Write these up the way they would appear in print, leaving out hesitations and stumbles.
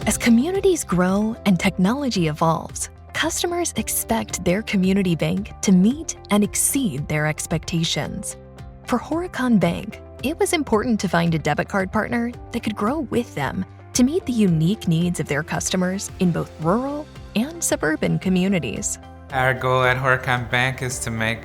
As communities grow and technology evolves, customers expect their community bank to meet and exceed their expectations. For Horicon Bank, it was important to find a debit card partner that could grow with them to meet the unique needs of their customers in both rural and suburban communities. Our goal at Horicon Bank is to make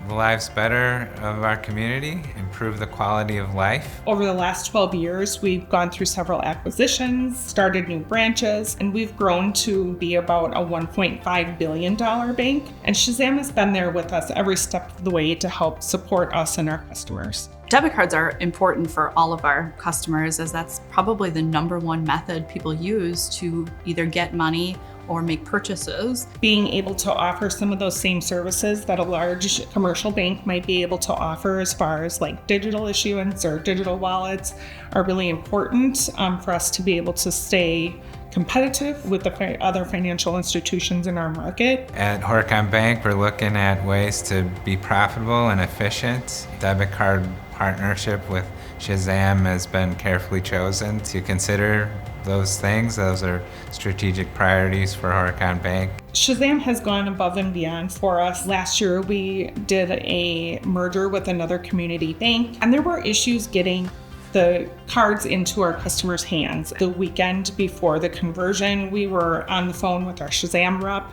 the lives better of our community, improve the quality of life. Over the last 12 years, we've gone through several acquisitions, started new branches, and we've grown to be about a $1.5 billion bank. And SHAZAM has been there with us every step of the way to help support us and our customers. Debit cards are important for all of our customers, as that's probably the #1 method people use to either get money or make purchases. Being able to offer some of those same services that a large commercial bank might be able to offer, as far as like digital issuance or digital wallets, are really important for us to be able to stay competitive with the other financial institutions in our market. At Horicon Bank, we're looking at ways to be profitable and efficient. Debit card partnership with SHAZAM has been carefully chosen to consider those things. Those are strategic priorities for Horicon Bank. SHAZAM has gone above and beyond for us. Last year, we did a merger with another community bank, and there were issues getting the cards into our customers' hands. The weekend before the conversion, we were on the phone with our SHAZAM rep,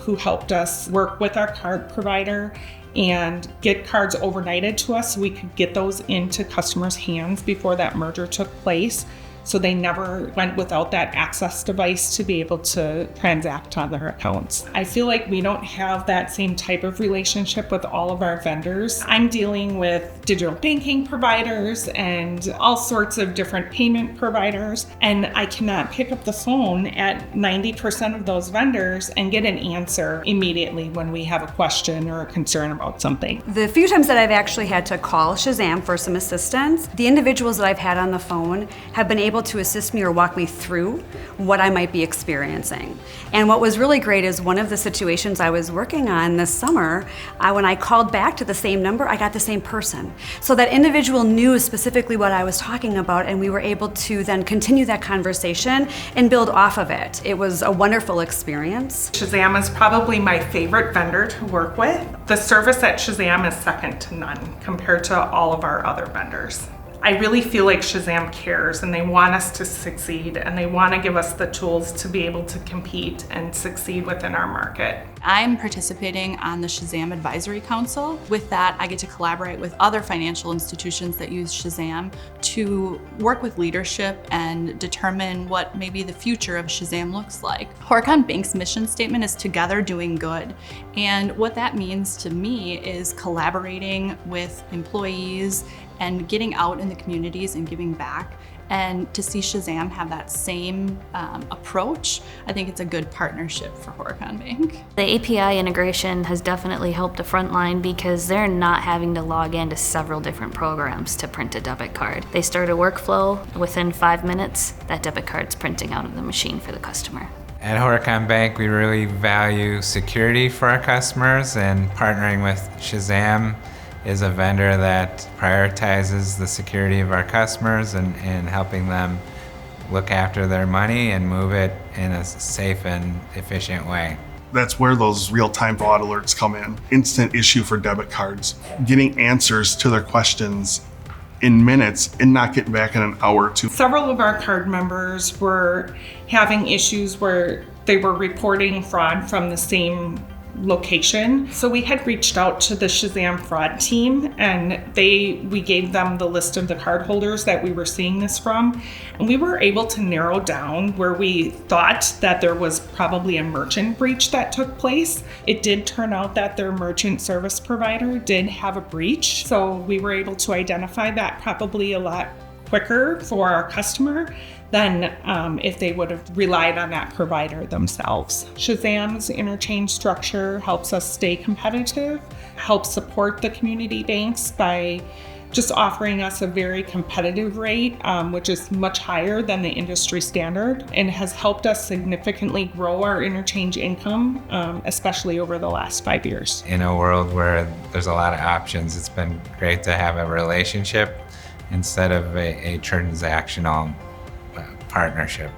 who helped us work with our card provider and get cards overnighted to us so we could get those into customers' hands before that merger took place, so they never went without that access device to be able to transact on their accounts. I feel like we don't have that same type of relationship with all of our vendors. I'm dealing with digital banking providers and all sorts of different payment providers, and I cannot pick up the phone at 90% of those vendors and get an answer immediately when we have a question or a concern about something. The few times that I've actually had to call SHAZAM for some assistance, the individuals that I've had on the phone have been able to assist me or walk me through what I might be experiencing. And what was really great is one of the situations I was working on this summer, when I called back to the same number, I got the same person. So that individual knew specifically what I was talking about, and we were able to then continue that conversation and build off of it. It was a wonderful experience. SHAZAM is probably my favorite vendor to work with. The service at SHAZAM is second to none compared to all of our other vendors. I really feel like SHAZAM cares, and they want us to succeed, and they want to give us the tools to be able to compete and succeed within our market. I'm participating on the SHAZAM Advisory Council. With that, I get to collaborate with other financial institutions that use SHAZAM to work with leadership and determine what maybe the future of SHAZAM looks like. Horicon Bank's mission statement is "Together Doing Good." And what that means to me is collaborating with employees and getting out in the communities and giving back. And to see SHAZAM have that same approach, I think it's a good partnership for Horicon Bank. The API integration has definitely helped the front line because they're not having to log into several different programs to print a debit card. They start a workflow, within 5 minutes, that debit card's printing out of the machine for the customer. At Horicon Bank, we really value security for our customers, and partnering with SHAZAM is a vendor that prioritizes the security of our customers and helping them look after their money and move it in a safe and efficient way. That's where those real-time fraud alerts come in. Instant issue for debit cards. Getting answers to their questions in minutes and not getting back in an hour or two. Several of our card members were having issues where they were reporting fraud from the same location. So we had reached out to the SHAZAM fraud team, and we gave them the list of the cardholders that we were seeing this from, and we were able to narrow down where we thought that there was probably a merchant breach that took place. It did turn out that their merchant service provider did have a breach, so we were able to identify that probably a lot quicker for our customer than if they would have relied on that provider themselves. SHAZAM's interchange structure helps us stay competitive, helps support the community banks by just offering us a very competitive rate, which is much higher than the industry standard, and has helped us significantly grow our interchange income, especially over the last 5 years. In a world where there's a lot of options, it's been great to have a relationship instead of a transactional partnership.